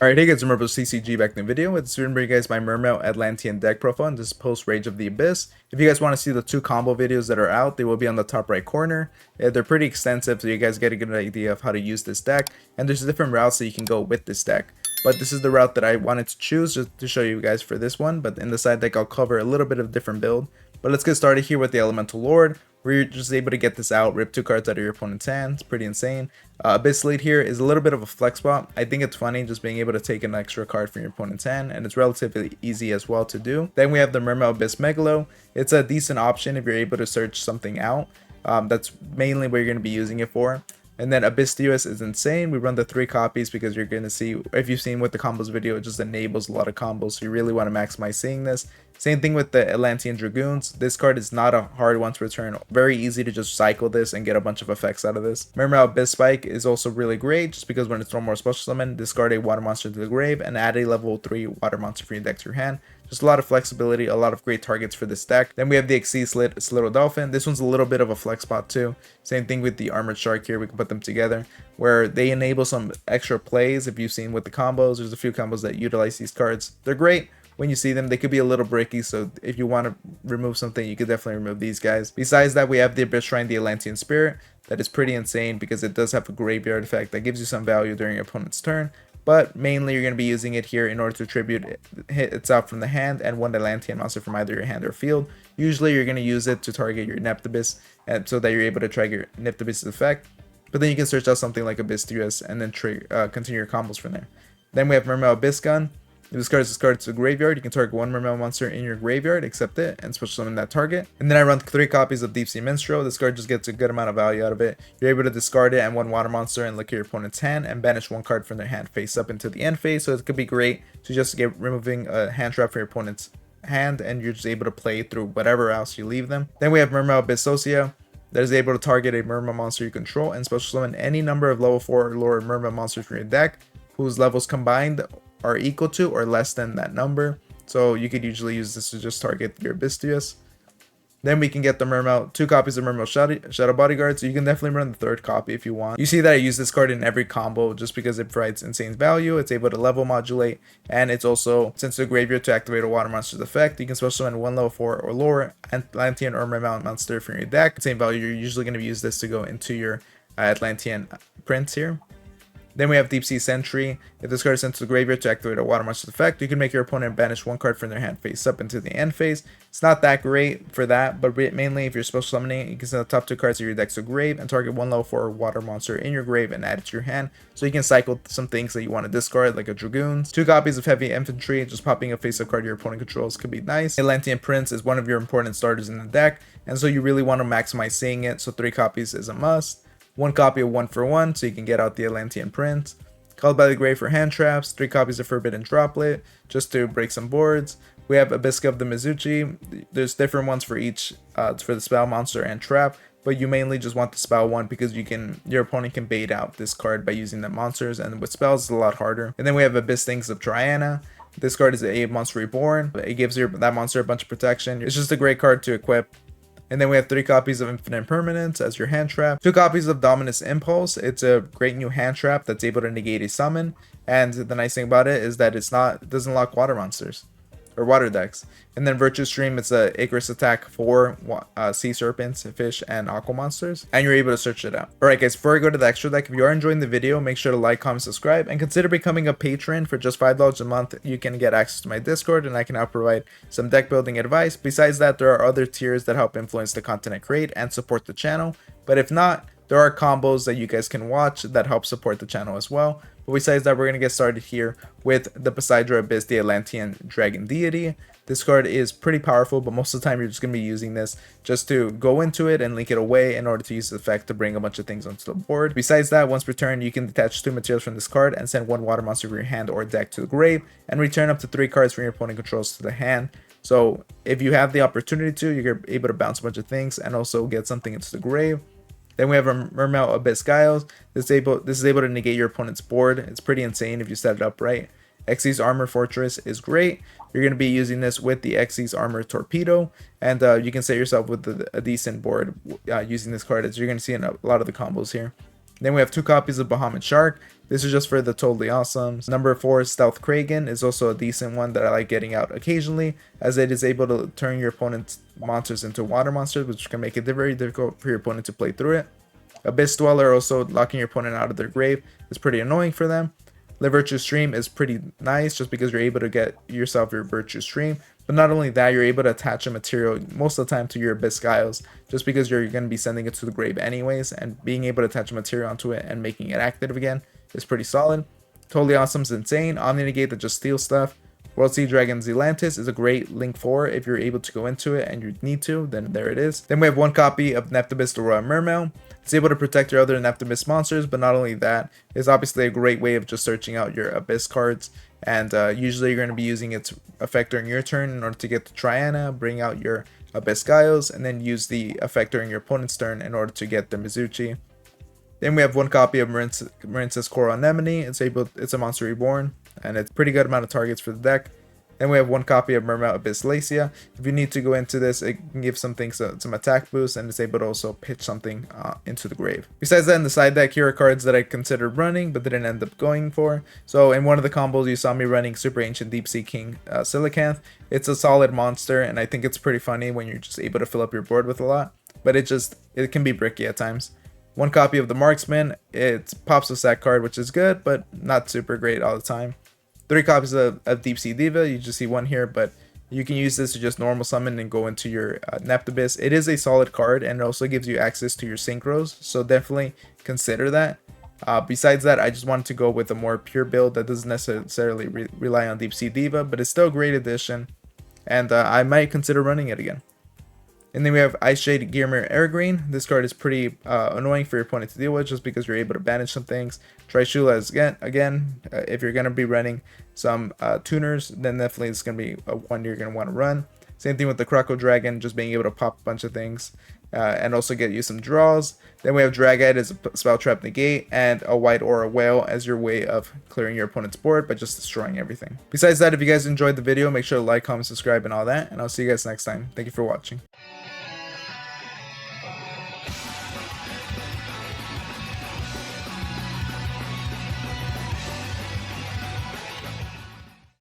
Alright, hey guys, remember CCG back in the video. It's going to bring you guys my Mermail Atlantean deck profile and this post Rage of the Abyss. If you guys want to see the two combo videos that are out, they will be on the top right corner. They're pretty extensive, so you guys get a good idea of how to use this deck. And there's different routes that you can go with this deck. But this is the route that I wanted to choose just to show you guys for this one. But in the side deck, I'll cover a little bit of different build. But let's get started here with the Elemental Lord, where you're just able to get this out, rip 2 cards out of your opponent's hand. It's pretty insane. Abyss Lead here is a little bit of a flex spot. I think it's funny just being able to take an extra card from your opponent's hand, and it's relatively easy as well to do. Then we have the Mermail Abyss Megalo. It's a decent option if you're able to search something out. That's mainly what you're going to be using it for. And then Abyss Duel is insane. We run the 3 copies because you're going to see, if you've seen with the combos video, it just enables a lot of combos. So you really want to maximize seeing this. Same thing with the Atlantean Dragoons. This card is not a hard one to return. Very easy to just cycle this and get a bunch of effects out of this. Mermail Abyss Spike is also really great just because when it's normal or special summon, discard a water monster to the grave and add a level 3 water monster from your deck to your hand. Just a lot of flexibility, a lot of great targets for this deck. Then we have the Xyz Slittle Dolphin. This one's a little bit of a flex spot too. Same thing with the Armored Shark here. We can put them together where they enable some extra plays. If you've seen with the combos, there's a few combos that utilize these cards. They're great. When you see them, they could be a little bricky, so if you want to remove something, you could definitely remove these guys. Besides that, we have the Abyss Shrine, the Atlantean Spirit. That is pretty insane because it does have a graveyard effect that gives you some value during your opponent's turn. But mainly you're going to be using it here in order to tribute hit itself from the hand and one Atlantean monster from either your hand or field. Usually you're going to use it to target your Neptibus so that you're able to trigger Neptibus' effect. But then you can search out something like Abyss Dues and then continue your combos from there. Then we have Mermail Abyss Gun. If this card is discarded to the graveyard, you can target one Mermail monster in your graveyard, accept it, and special summon that target. And then I run 3 copies of Deep Sea Minstrel. This card just gets a good amount of value out of it. You're able to discard it and one water monster and look at your opponent's hand and banish 1 card from their hand face up into the end phase. So it could be great to just get removing a hand trap from your opponent's hand, and you're just able to play through whatever else you leave them. Then we have Mermail Abyss Socia. That is able to target a Mermail monster you control and special summon any number of level 4 or lower Mermail monsters from your deck whose levels combined are equal to or less than that number. So you could usually use this to just target your Abyss. Then we can get the Mermail, 2 copies of Mermail Shadow Bodyguard, so you can definitely run the 3rd copy if you want. You see that I use this card in every combo just because it provides insane value. It's able to level modulate, and it's also sent to the graveyard to activate a water monster's effect. You can special summon 1 level 4 or lower Atlantean or Mermail monster from your deck. Same value, you're usually going to use this to go into your Atlantean prints here. Then we have Deep Sea Sentry. If this card is sent to the graveyard to activate a water monster's effect, you can make your opponent banish 1 card from their hand face up into the end phase. It's not that great for that, but mainly if you're special summoning, you can send the top 2 cards of your deck to grave and target 1 level 4 water monster in your grave and add it to your hand. So you can cycle some things that you want to discard, like a Dragoons. 2 copies of Heavy Infantry, just popping a face-up card your opponent controls could be nice. Atlantean Prince is one of your important starters in the deck, and so you really want to maximize seeing it, so 3 copies is a must. 1 copy of 1 for 1, so you can get out the Atlantean Prince. Called by the Grave for hand traps, 3 copies of Forbidden Droplet, just to break some boards. We have Abyss of the Mizuchi. There's different ones for each, for the spell, monster, and trap, but you mainly just want the spell one because your opponent can bait out this card by using the monsters, and with spells it's a lot harder. And then we have Abyss Things of Triana. This card is a monster reborn. It gives that monster a bunch of protection. It's just a great card to equip. And then we have 3 copies of Infinite Permanence as your hand trap. 2 copies of Dominus Impulse. It's a great new hand trap that's able to negate a summon. And the nice thing about it is that it doesn't lock water monsters or water decks. And then Virtue Stream, it's a Icarus attack for sea serpents, fish, and aqua monsters. And you're able to search it out. Alright guys, before I go to the extra deck, if you are enjoying the video, make sure to like, comment, subscribe, and consider becoming a patron. For just $5 a month. You can get access to my Discord, and I can now provide some deck building advice. Besides that, there are other tiers that help influence the content I create and support the channel. But if not, there are combos that you guys can watch that help support the channel as well. But besides that, we're going to get started here with the Poseidon Abyss, the Atlantean Dragon Deity. This card is pretty powerful, but most of the time you're just going to be using this just to go into it and link it away in order to use the effect to bring a bunch of things onto the board. Besides that, once per turn, you can detach 2 materials from this card and send 1 water monster from your hand or deck to the grave, and return up to 3 cards from your opponent controls to the hand. So if you have the opportunity to, you're able to bounce a bunch of things and also get something into the grave. Then we have a Mermail Abyss Giles. This is able to negate your opponent's board. It's pretty insane if you set it up right. Xyz Armor Fortress is great. You're going to be using this with the Xyz Armor Torpedo, and you can set yourself with a decent board using this card, as you're going to see in a lot of the combos here. Then we have 2 copies of Bahamut Shark. This is just for the totally awesome. Number 4, Stealth Kragan is also a decent one that I like getting out occasionally, as it is able to turn your opponent's monsters into water monsters, which can make it very difficult for your opponent to play through it. Abyss Dweller, also locking your opponent out of their grave, is pretty annoying for them. The Virtue Stream is pretty nice just because you're able to get yourself your Virtue Stream. But not only that, you're able to attach a material most of the time to your Abyss Giles just because you're going to be sending it to the grave anyways. And being able to attach a material onto it and making it active again is pretty solid. Totally Awesome is insane. Omni Negate that just steals stuff. World Sea Dragon Zelantis is a great link for if you're able to go into it and you need to, then there it is. Then we have 1 copy of Neptibus the Royal Mermail. It's able to protect your other Neptibus monsters, but not only that, it's obviously a great way of just searching out your Abyss cards. And usually you're going to be using its effect during your turn in order to get the Triana, bring out your Abyss Giles, and then use the effect during your opponent's turn in order to get the Mizuchi. Then we have 1 copy of Marincess Coral Anemone. It's a monster reborn, and it's a pretty good amount of targets for the deck. Then we have 1 copy of Mermail Abyss Lacia. If you need to go into this, it can give some attack boost, and it's able to also pitch something into the grave. Besides that, in the side deck, here are cards that I considered running, but didn't end up going for. So in one of the combos, you saw me running Super Ancient Deep Sea King Silicanth. It's a solid monster, and I think it's pretty funny when you're just able to fill up your board with a lot. But it can be bricky at times. 1 copy of the Marksman. It pops a sack card, which is good, but not super great all the time. 3 copies of Deep Sea Diva. You just see 1 here, but you can use this to just normal summon and go into your Neptibus. It is a solid card, and it also gives you access to your synchros, so definitely consider that. Besides that, I just wanted to go with a more pure build that doesn't necessarily rely on Deep Sea Diva, but it's still a great addition, and I might consider running it again. And then we have Ice Shade Gearmere Evergreen. This card is pretty annoying for your opponent to deal with just because you're able to banish some things. Trishula again, if you're going to be running some tuners, then definitely it's going to be one you're going to want to run. Same thing with the Croco Dragon, just being able to pop a bunch of things and also get you some draws. Then we have Dragite as a Spell Trap Negate, and a White Aura Whale as your way of clearing your opponent's board by just destroying everything. Besides that, if you guys enjoyed the video, make sure to like, comment, subscribe, and all that, and I'll see you guys next time. Thank you for watching.